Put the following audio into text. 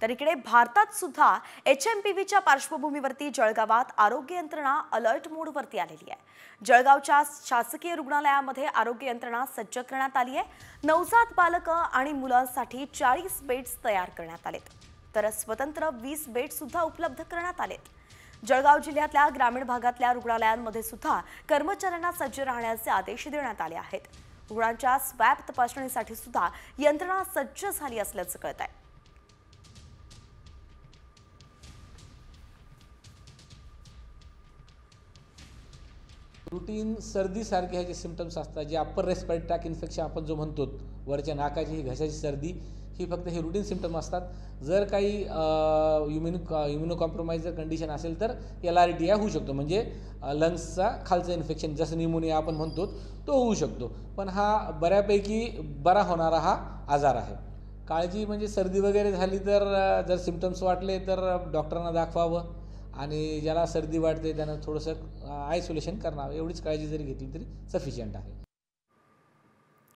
तर इकडे भारतात सुद्धा HMPVच्या पार्श्वभूमीवरती जळगावात आरोग्य यंत्रणा अलर्ट मोडवरती आलेली आहे। जळगावच्या शासकीय रुग्णालयामध्ये आरोग्य यंत्रणा सज्ज करण्यात आली आहे। नवजात बालकं आणि मुलांसाठी 40 बेड्स तयार करण्यात आलेत, तर स्वतंत्र 20 बेड्स सुद्धा उपलब्ध करण्यात आलेत। जळगाव जिल्ह्यातल्या ग्रामीण भागातल्या रुग्णालयांमध्ये सुद्धा कर्मचाऱ्यांना सज्ज राहण्याचे आदेश देण्यात आले आहेत। रुग्णांच्या स्वॅब तपासणीसाठी सुद्धा यंत्रणा सज्ज झाली असल्याचं कळत आहे। रूटीन सर्दीसारखे हे जे सिम्पटम्स असतात, जे अप्पर रेस्पिरेटरी ट्रॅक इन्फेक्शन आपण जो म्हणतो, वरच्या नाकाची घशाची सर्दी, ही फक्त हे रूटीन सिम्पटम असतात। जर काही इम्युनो कॉम्प्रोमाइज कंडिशन असेल तर LRTI होऊ शकतो, म्हणजे लंग्सचा खालचं इन्फेक्शन, जसं न्यूमोनिया आपण म्हणतो तो होऊ शकतो। पण हा बऱ्यापैकी बरा होणारा हा आजार आहे। काळजी म्हणजे सर्दी वगैरे झाली तर जर सिम्पटम्स वाटले तर डॉक्टरांना दाखवावं, आणि ज्याला सर्दी वाटते त्यांना थोडंसं आयसोलेशन करावं, एवढीच काळजी जरी घेतली तरी सफिशियंट आहे।